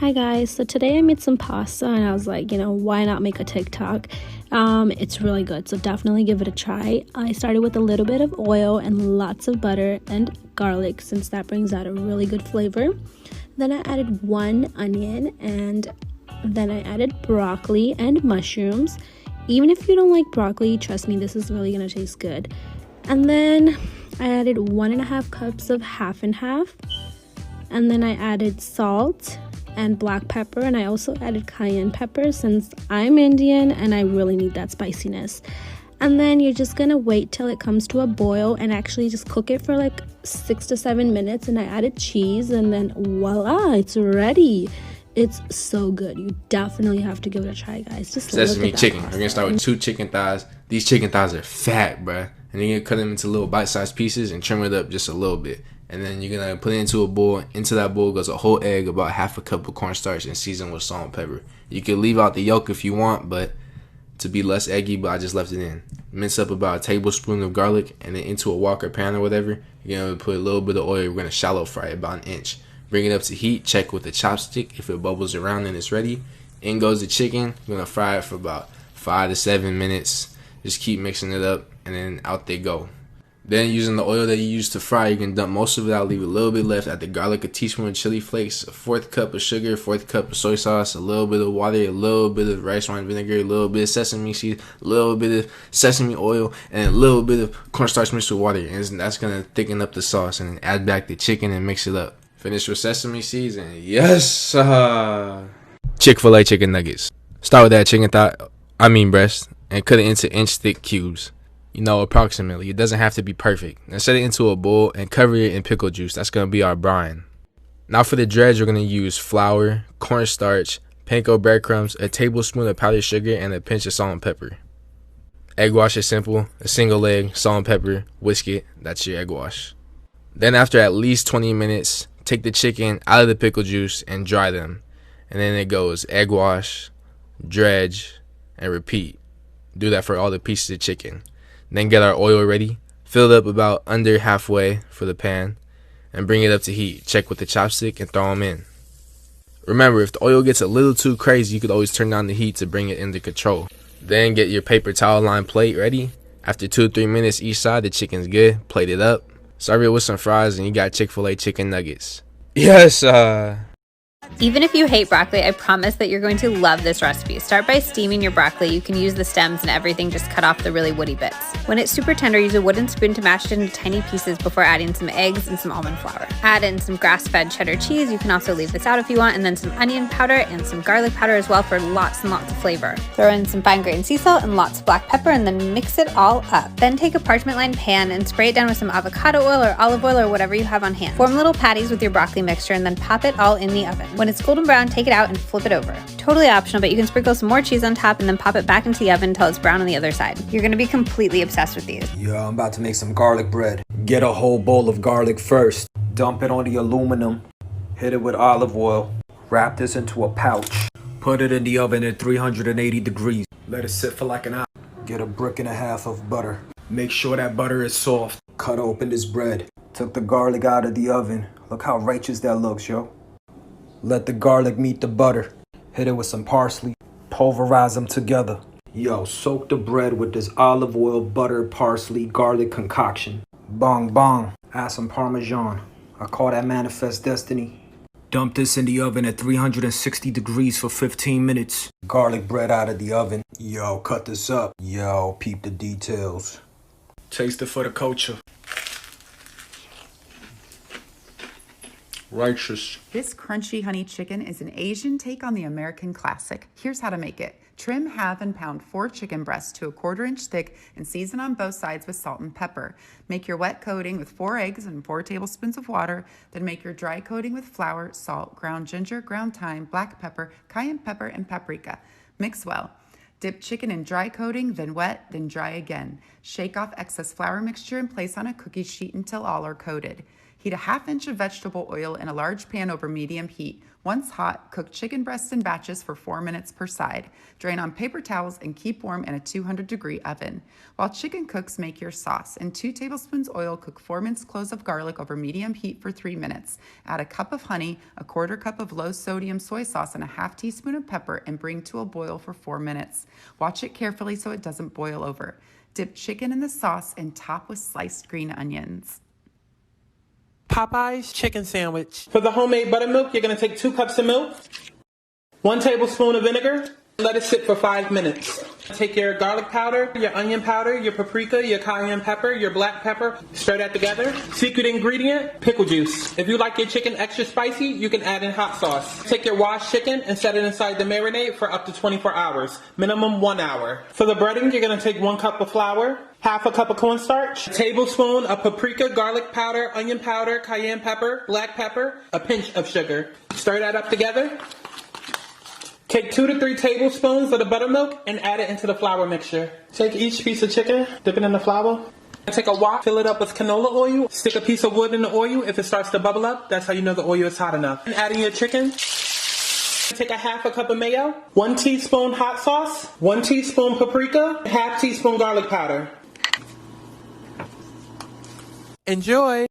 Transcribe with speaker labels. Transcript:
Speaker 1: Hi guys, so today I made some pasta and I was like, why not make a TikTok? It's really good, so definitely give it a try. I started with a little bit of oil and lots of butter and garlic since that brings out a really good flavor. Then I added 1 onion and then I added broccoli and mushrooms. Even if you don't like broccoli, trust me, this is really gonna taste good. And then I added 1.5 cups of half and half. And then I added salt and black pepper, and I also added cayenne pepper since I'm Indian and I really need that spiciness. And then you're just gonna wait till it comes to a boil and actually just cook it for like 6 to 7 minutes. And I added cheese, and then voila, it's ready. It's so good. You definitely have to give it a try, guys. Just
Speaker 2: sesame chicken. We're gonna start with 2 chicken thighs. These chicken thighs are fat, bruh. And then you're gonna cut them into little bite-sized pieces and trim it up just a little bit. And then you're gonna put it into a bowl. Into that bowl goes a whole egg, about half a cup of cornstarch, and season with salt and pepper. You can leave out the yolk if you want, but to be less eggy, but I just left it in. Mince up about a tablespoon of garlic, and then into a wok or pan or whatever, you're gonna put a little bit of oil. We're gonna shallow fry it about 1 inch. Bring it up to heat. Check with a chopstick. If it bubbles around, then it's ready. In goes the chicken. You're gonna fry it for about 5 to 7 minutes. Just keep mixing it up, and then out they go. Then using the oil that you used to fry, you can dump most of it out, leave a little bit left. Add the garlic, a teaspoon of chili flakes, a 1/4 cup of sugar, 1/4 cup of soy sauce, a little bit of water, a little bit of rice wine vinegar, a little bit of sesame seeds, a little bit of sesame oil, and a little bit of cornstarch mixed with water. And that's going to thicken up the sauce. And then add back the chicken and mix it up. Finish with sesame seeds, and yes, Chick-fil-A chicken nuggets. Start with that chicken breast, and cut it into inch-thick cubes. Approximately. It doesn't have to be perfect. Now set it into a bowl and cover it in pickle juice. That's going to be our brine. Now for the dredge, we're going to use flour, cornstarch, panko breadcrumbs, a tablespoon of powdered sugar, and a pinch of salt and pepper. Egg wash is simple. A single egg, salt and pepper, whisk it. That's your egg wash. Then after at least 20 minutes, take the chicken out of the pickle juice and dry them. And then it goes egg wash, dredge, and repeat. Do that for all the pieces of chicken. Then get our oil ready, fill it up about under halfway for the pan, and bring it up to heat. Check with the chopstick and throw them in. Remember, if the oil gets a little too crazy, you could always turn down the heat to bring it under control. Then get your paper towel lined plate ready. After 2 to 3 minutes each side, the chicken's good. Plate it up. Serve it with some fries, and you got Chick-fil-A chicken nuggets. Yes,
Speaker 3: Even if you hate broccoli, I promise that you're going to love this recipe. Start by steaming your broccoli. You can use the stems and everything, just cut off the really woody bits. When it's super tender, use a wooden spoon to mash it into tiny pieces before adding some eggs and some almond flour. Add in some grass-fed cheddar cheese. You can also leave this out if you want, and then some onion powder and some garlic powder as well for lots and lots of flavor. Throw in some fine grained sea salt and lots of black pepper, and then mix it all up. Then take a parchment-lined pan and spray it down with some avocado oil or olive oil or whatever you have on hand. Form little patties with your broccoli mixture and then pop it all in the oven. When it's golden brown, take it out and flip it over. Totally optional, but you can sprinkle some more cheese on top and then pop it back into the oven until it's brown on the other side. You're gonna be completely obsessed with these.
Speaker 4: Yo, I'm about to make some garlic bread. Get a whole bowl of garlic first. Dump it on the aluminum. Hit it with olive oil. Wrap this into a pouch. Put it in the oven at 380 degrees. Let it sit for like an hour. Get a 1.5 brick of butter. Make sure that butter is soft. Cut open this bread. Took the garlic out of the oven. Look how righteous that looks, yo. Let the garlic meet the butter. Hit it with some parsley. Pulverize them together. Yo, soak the bread with this olive oil, butter, parsley, garlic concoction. Bong bong. Add some Parmesan. I call that manifest destiny. Dump this in the oven at 360 degrees for 15 minutes. Garlic bread out of the oven. Yo, cut this up. Yo, peep the details. Taste it for the culture. Righteous.
Speaker 5: This crunchy honey chicken is an Asian take on the American classic. Here's how to make it. Trim, halve, and pound 4 chicken breasts to a 1/4 inch thick and season on both sides with salt and pepper. Make your wet coating with 4 eggs and 4 tablespoons of water. Then make your dry coating with flour, salt, ground ginger, ground thyme, black pepper, cayenne pepper, and paprika. Mix well. Dip chicken in dry coating, then wet, then dry again. Shake off excess flour mixture and place on a cookie sheet until all are coated. Heat a ½ inch of vegetable oil in a large pan over medium heat. Once hot, cook chicken breasts in batches for 4 minutes per side. Drain on paper towels and keep warm in a 200-degree oven. While chicken cooks, make your sauce. In 2 tablespoons oil, cook 4 minced cloves of garlic over medium heat for 3 minutes. Add a cup of honey, a 1/4 cup of low-sodium soy sauce, and a ½ teaspoon of pepper, and bring to a boil for 4 minutes. Watch it carefully so it doesn't boil over. Dip chicken in the sauce and top with sliced green onions.
Speaker 6: Popeye's chicken sandwich. For the homemade buttermilk, you're going to take 2 cups of milk, 1 tablespoon of vinegar, let it sit for 5 minutes. Take your garlic powder, your onion powder, your paprika, your cayenne pepper, your black pepper, stir that together. Secret ingredient, pickle juice. If you like your chicken extra spicy, you can add in hot sauce. Take your washed chicken and set it inside the marinade for up to 24 hours, minimum 1 hour. For the breading, you're going to take 1 cup of flour, ½ a cup of cornstarch, a tablespoon of paprika, garlic powder, onion powder, cayenne pepper, black pepper, a pinch of sugar. Stir that up together. Take 2 to 3 tablespoons of the buttermilk and add it into the flour mixture. Take each piece of chicken, dip it in the flour. Take a wok, fill it up with canola oil, stick a piece of wood in the oil. If it starts to bubble up, that's how you know the oil is hot enough. And add in your chicken. Take a ½ a cup of mayo, 1 teaspoon hot sauce, 1 teaspoon paprika, ½ teaspoon garlic powder. Enjoy!